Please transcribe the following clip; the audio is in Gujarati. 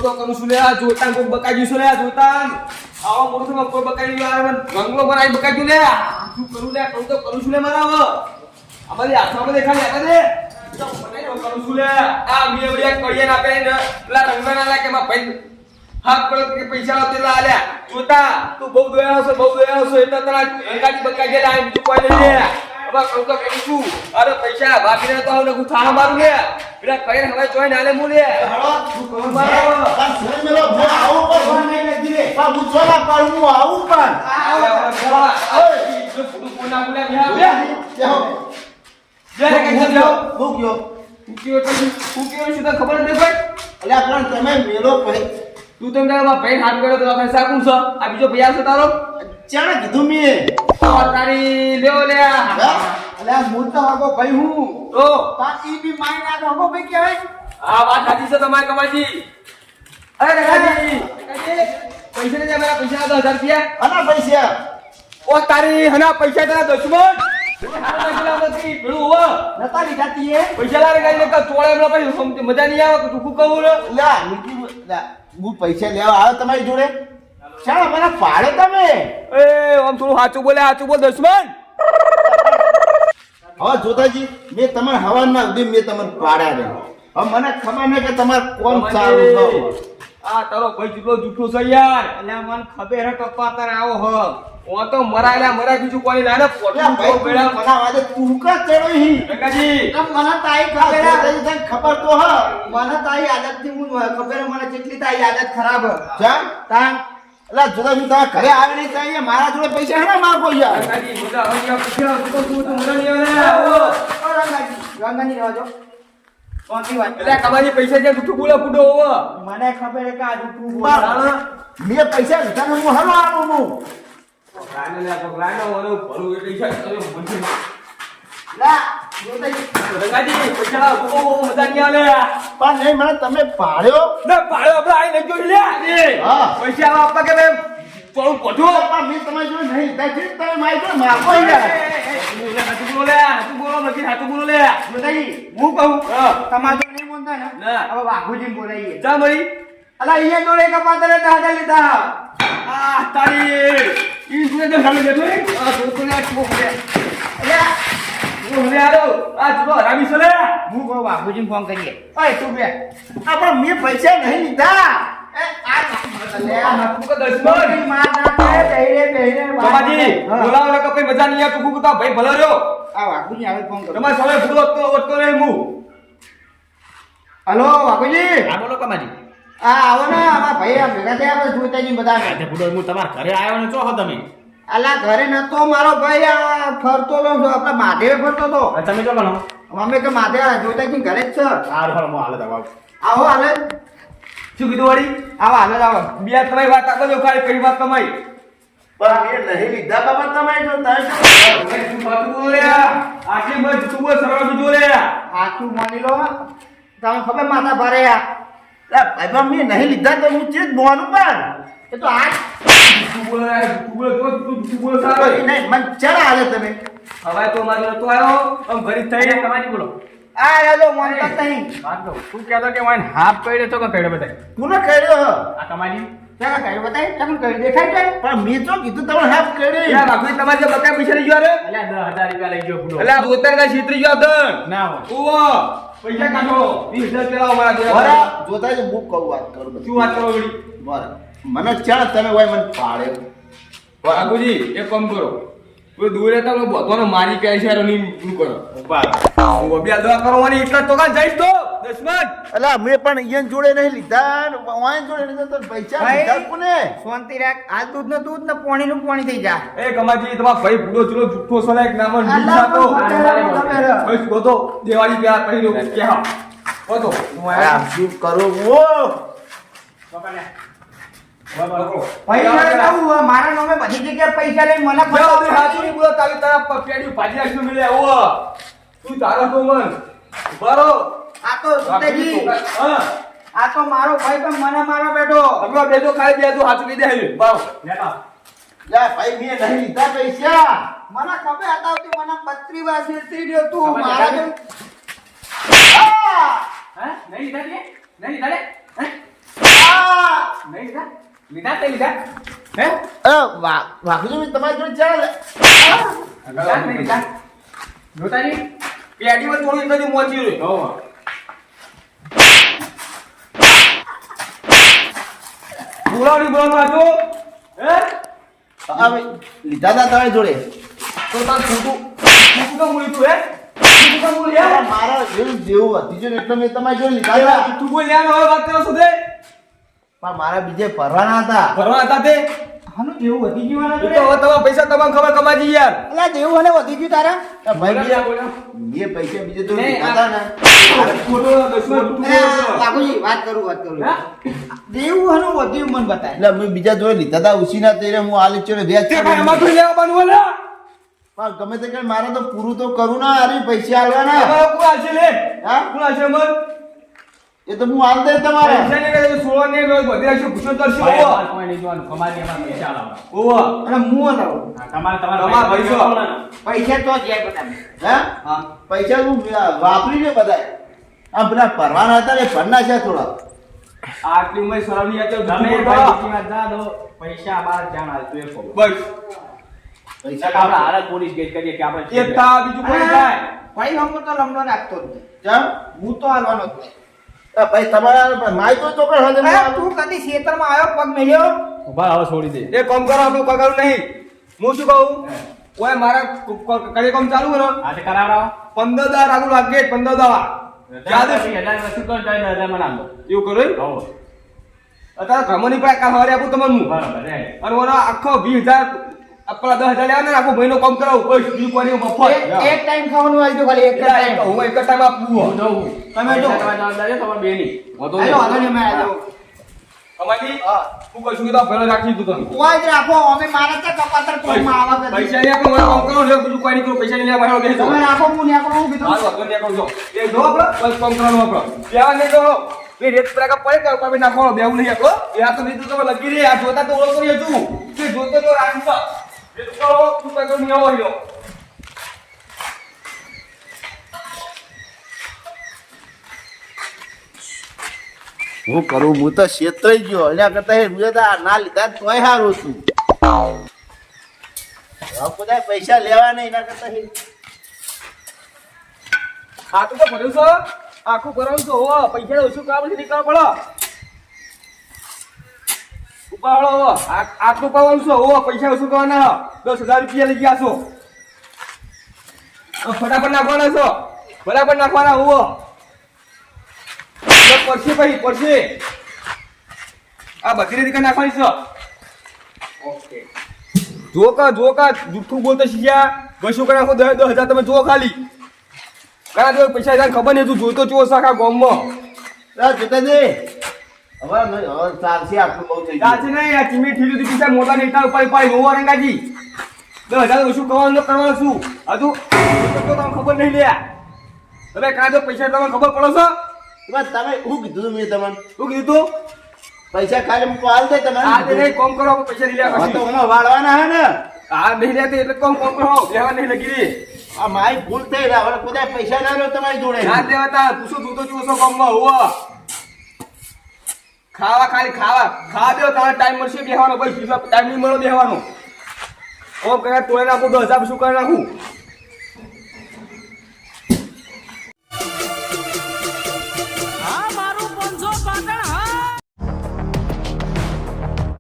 તો કરું છું લે આ જોતા કોઈ બકાઈ છું લે આ જોતા આવો મોટો માં કોઈ બકાઈ આવે બંગલો બનાવી બકાઈ લે શું કરું લે કહું તો કરું છું લે મારા હવે અમારી હાથમાં દેખાય લે દે તો બકાઈ કરું છું લે આ મે વડિયા કડિયા ના પેન પેલા રંગના ના લે કે માં ભાઈ હાથ પડે કે પૈસા આવતેલા આલ્યા જોતા તું બહુ દયા છો એટલે તારા અંગાજી બકાઈ ગયેલા આ બીજું કોઈ નહીં લે હવે કહું તો કરું છું અરે પૈસા બાપીને તો હવે હું થાણા મારું લે પેલા કઈ હવે જોઈ નાલે મુ લે હાલો શું કરું મારો પણ સુન મેલો હું આવું પર નહીં લગી રે પણ હું ચોલા પર હું આવું પણ ખબર નથી ભાઈ અલ્યા પણ તમે મેલો ભાઈ તું તો ભાઈ હાથ કર્યો તો આપણે સાકું છો આ બીજો ભાઈ આવશે તારો ચાણે કીધું મેં તારી લેવો લે અલ્યા હું તો હગો ભાઈ હું તો ઈ બી માઈ ના હગો ભાઈ કહેવાય આ વાત સાચી છે તમારી કમાજી અરે કાકાજી પૈસા ને મારા પૈસા 10,000 રૂપિયા આના પૈસા ઓ તારી હના પૈસા તારા દુશ્મન નતા લીધાતી એ પૈસા લારે ગાઈને કા ચોળે એમલા પછી મજા નહીં આવે તું કહું લા હું પૈસા લેવા આવ્યો તમારી જોડે ચાલો મને પાડો તમે એ આમ થોડું સાચું બોલ દુશ્મન હવે જોતાજી મેં તમારે હવા ના ઉડી મેં તમને પાડ્યા નહીં હવે મને ખબર નહીં કે તમારે કોણ સારું છે આ તારો ભાઈ જેટલો જૂઠો છે યાર એટલે મને ખબર હે કપ્પા તારે આવો હ ઓ તો મરાય બીજું કોઈ લાને ભાઈ મને વાજે તું કા ચડો હી કાકાજી મને તાઈ ખબર હે તને ખબર તો હ મને તાઈ આદત થી હું ખબર મને કેટલી તાઈ આદત ખરાબ હે જા તાન એટલે જોતા હું તારા ઘરે આવે નહીં ત્યાં મારા જોડે પૈસા હે ને માર પૈસા કાકાજી મજા આવી પૂછ્યા તું મજા નહીં આવે આવો ગંગાની રહેવા જો કોની વાત એટલે કમાજી પૈસા જે જૂઠું બોલે ફૂટો હોવો મને ખબર હે કે આ જૂઠું મેં પૈસા લીધા હું હલો આવું હું ભગલાનો ઓનો ભરું એટલે છે લા જોતાજી કાકાજી પૈસા ઓ મજા નહીં આવે પણ નહીં મને તમે પાડ્યો ના પાડો આપણે આઈ લઈ ગયો લે હા પૈસા આપવા કે મેં થોડું પઠો પણ મેં તમારી જોડે નહીં લીધા છે તમે મારી જોડે માગો યાર હાથું બોલો લે જોતાજી હું કહું હા. તમારે જો નહીં બોલતા ને ના. હવે વાઘુજી બોલાઈએ જા મરી અલા અહીંયા જોડે કપા તારે 10,000 લીધા આ તારી ઈ સુને તો સામે બેઠો આ છોકરો આ છોકરો અલ્યા હું હવે આરો આ છોકરો હરામી છે લે હું કહું બાપુજીને ફોન કરીએ ઓય તું બે આ પણ મેં પૈસા નહીં લીધા આ નાકુ કા દસમન માર ના થાય બેરે કમાજી બોલાવો ને કઈ મજા નહીં આવે તું કુતા ભાઈ ભલો રહ્યો આ બાપુજી આવે ફોન કરો તમાર સમય ભૂલો ઓટતો નહીં હું હલો બાપુજી આ બોલો કમાજી આ આવો ને આમાં ભાઈ આ ભેગા થયા આપણે જોતાજી બધા તે ભૂલો હું તમાર ઘરે આવ્યો ને ચો હો તમે અલા ઘરે નતો મારો ભાઈ આ ફરતો લો આપણે માધેવે ફરતો તો તમે ચો બનો અમે કે માધેવ જોતાજી ઘરે જ છે હાર હાલ મો હાલે દવા આવો હાલે શું કીધું વળી આવો હાલે આવો બે તમારી વાત આપો જો ખાલી કઈ વાત કમાઈ પણ મેં નહીં લીધા બાબા તમે જો તમે તું બાતું બોલે આટલી બસ તું બોલ સરળ બીજો લે હાથું માની લો તમે ખબર માથા ભારે આ ભાઈ મેં નહીં લીધા તો હું ચેત બોવાનું પણ એ તો આ તું બોલે સારો નહીં મને ચાલ હાલે તમે હવે તો મારો તો આવ્યો આમ ઘરી થઈ કમાજી બોલો આ રાજો મન કરતા નહીં વાત કહું તું કહેતો કે મને હાફ કઈ તો કઈ બતાય કોને કર્યો હ આ કમાજી ચાલો કઈ બતાય તમે કઈ દેખાય છે પણ મેં તો કીધું તમે હાફ કર્યો યાર બાપુ તમારે જે બકાય પૈસા લઈ ગયો રે અલ્યા 10,000 રૂપિયા લઈ ગયો પૂરો એટલે આ 72 ના છેતરી ગયો દન ના હોય ઓવો પૈસા કાઢો 20,000 પેલા અમારા દેવા બરા જોતા જ હું કહું વાત કરું બધું શું વાત કરો વળી બરા મને ચાલ તમે હોય મને પાડે બાપુજી એક કામ કરો કોઈ દૂર રહેતા હું બધોને મારી કે છે ની શું કરો હું અભ્યાસ દવા કરવાની એટલા તો કાં જઈશ તો દશમન અલા મેં પણ ઈયન જોડે નહીં લીધા વાયન જોડે લીધા તો પૈસા ભાઈ. લીધા કોને શાંતિ રાખ આ દૂધ નો દૂધ ને પાણી નું પાણી થઈ જા એ કમાજી તમારા ભાઈ ભૂલો ચૂલો જુઠ્ઠો સલાય નામન અલ્લાહ નીચા તો પણ ખબર હે. બસ ગોતો દિવાળી પેલા કહી દો કે હા ગોતો હું આ આયા શું કરું હું પૈસા લાવું મારા નામે બધી જગ્યાએ પૈસા લઈ મને બધું હાચું નહીં બોલો તારી તારા પેડી ભાજી રાખશું મિલે ઓ તું તારા તો મન બરો આ તો સુતેજી હા આ તો મારો ભાઈ પણ મને મારો બેઠો તમે બેજો ખાલી બેજો હાચું કહી દે બરો લેતા લા ભાઈ મેં નહીં લીધા પૈસા મને ખબર હતા તું મને 32 વાર શીરતી રહ્યો તું ખબર મારા નથી. જેમ હે નહીં લીધા કે નહીં લીધા લે હે આ નહીં લીધા લીધા તે લીધા હે વાઘુજી તમારી જોડે ચાલે લીધા નહીં લીધા જોતાજી પેટી માં થોડું એકદમ મોચી રહ્યું હો બોલાવડી બોલાવવા હે લીધા હતા તમારી જોડે તો તાર ખોટું તો મૂળી તું હે ખોટું તો મૂળી હે મારા જેવું હતી છે ને એટલે મેં તમારી જોડે લીધા હતા તું બોલ યાર હવે વાત કરો છો તે પણ મારા બીજે ભરવાના હતા ભરવા હતા તે હાનું જેવું વધી ગયું આના એ તો હવે તમારા પૈસા તમારે ખબર કમાજી યાર અલા દેવું અને વધી ગયું તારા ભાઈ બીજા બોલો એ પૈસા બીજે તો નહીં, લીધા હતા ને ખોટો દુશ્મન બાપુજી વાત કરું હે? દેવું હાનું વધ્યું મને બતાય એટલે મેં બીજા જોડે લીધા હતા ઉસીના તેરે હું આ લીચો વ્યાજ તે ભાઈ અમાર તો લેવા બનવું ને પણ ગમે તે કરી મારે તો પૂરું તો કરું ના અરે પૈસા આલવાના અમારો કોણ આશે લે હા કોણ આશે અમર એ તો હું આલ દે તમારે પૈસા ને કઈ સોળા ને બધી આશે પૂછો કરશે ઓવો અને હું લાવું તમારા પૈસા પૈસા તો જાય બધા હા હા પૈસા હું વાપરી ને બધા આમ પેલા ભરવાના હતા ને ભરના છે થોડા આટલી ઉંમર શરમ ની આતે તમે બસ પૈસા બાર જાણ હાલતું એ ખબર પૈસા આપણે હાલત પોલીસ ગેટ કરીએ કે આપણે એક તા બીજું કોઈ થાય ભાઈ હમ તો લમણો નાખતો જ નહીં. ચમ હું તો હાલવાનો જ નહીં. ભાઈ તમારા માય તો ચોકડ હદે અરે તું કદી ખેતરમાં આવ્યો પગ મેલ્યો ઉભા હવે છોડી દે એ કામ કરો આપણું પગાર નહીં હું શું કહું ઓય મારા કડે કામ ચાલુ કરો આજે કરાવડાવો 15 દાર આગળ લાગે 15 દાવા યાદ છે? હજાર વસ્તુ કર જાય 1000 મને આપો એવું કરો એમ? હો અત્યારે ઘમોની પાસે કાલ સવારે આપું તમને હું બરાબર હે અને ઓનો આખો 20000 આપણા 10,000 લેવાના ને આખો મહિનો કામ કરાવું બસ બીજું કોઈ મફત એક ટાઈમ ખાવાનું આવી તો ખાલી એક જ ટાઈમ હું એક જ ટાઈમ આપું હું જઉં તમે જો. તમારી જવાબદારી તમારે બેની વાંધો હાલો વાંધો નહીં. નહીં મેં આવી જાઉં. કમાતી હું કહું છું કે તો પહેલા રાખી દીધું તમે કોઈ જ રાખો અમે મારા ત્યાં કપાતર કોઈમાં આવા કદી. પૈસા નહીં આપો મને કામ કરો છો બીજું કોઈ નહીં કરું પૈસા નહીં લેવા મારો બેસો તમે રાખો હું ન્યા કરું કીધું હાલ વાંધો નહીં કરું છો એ જો આપણો બસ કામ કરવાનું આપણો ત્યાં નહીં કરો એ રેત પર કા પડે કે ઉપર નાખવાનો બેવું નહીં આપણો એ આ તો બીજું તમે લગી રે આ જોતા તો ઓળખો નહીં હતું કે જોતો તો રાખી એ તો કરો તું કઈ તો નહીં આવો રહ્યો હું કરું હું તો ક્ષેત્રઈ ગયો એના કરતા એ રૂએ તો આ ના લીધા તોય હારું છું હવે બધા પૈસા લેવા નહીં એના કરતા આ તો ભર્યું છો આખું ભરવાનું છો હો પૈસા ઓછું કામ નથી કરવા પડો ઉપાડો હો આટલું પાવાનું છો હો પૈસા ઓછું કરવાના 10,000 રૂપિયા લઈ ગયા છો ફટાફટ નાખવાના છો બરાબર નાખવાના હો પડશે ભાઈ પડશે આ બધી રીતે નાખવાની છે ઓકે જો કા જુઠ્ઠું બોલતો શીખ્યા કશું કરી નાખો 10,000 તમે જો ખાલી ઘણા તો પૈસા જાય ખબર નહીં તું જોઈતો ચો સાખા ગામમાં જોતા દે હવે નહીં, હવે ચાલશે આટલું બહુ થઈ ચાલશે ગયું નહીં આ ચીમી ઠીલી દી પૈસા મોટા નેતા ઉપર પાડી નો રંગાજી 10,000 ઓછું કરવાનું કરવાનું શું હજુ તો તમને ખબર નહીં લ્યા તમે કાં તો પૈસા તમને ખબર પડો છો બસ તમે શું કીધું તું મેં તમને શું કીધું તું પૈસા ખાલી મૂકો હાલ દે તમે આ નહીં કોમ કરો આપણે પૈસા નહીં હવે તો લ્યા હમણાં વાળવાના હે ને આ નહીં લેતી એટલે કોમ કરો લેવા નહીં લગી રહી આ મારી ભૂલ થઈ રહ્યા હવે બધા પૈસા ના રહ્યો તમારી જોડે ના દેવાતા તું શું જોતો છો ગામમાં હોવા ખાવા ખાવા દો તારા ટાઈમ મળશે બેહવાનો ભાઈ બીજો ટાઈમ નહીં મળો બેહવાનો ઓમ કરે તોય નાખું 10,000 શું કરી નાખું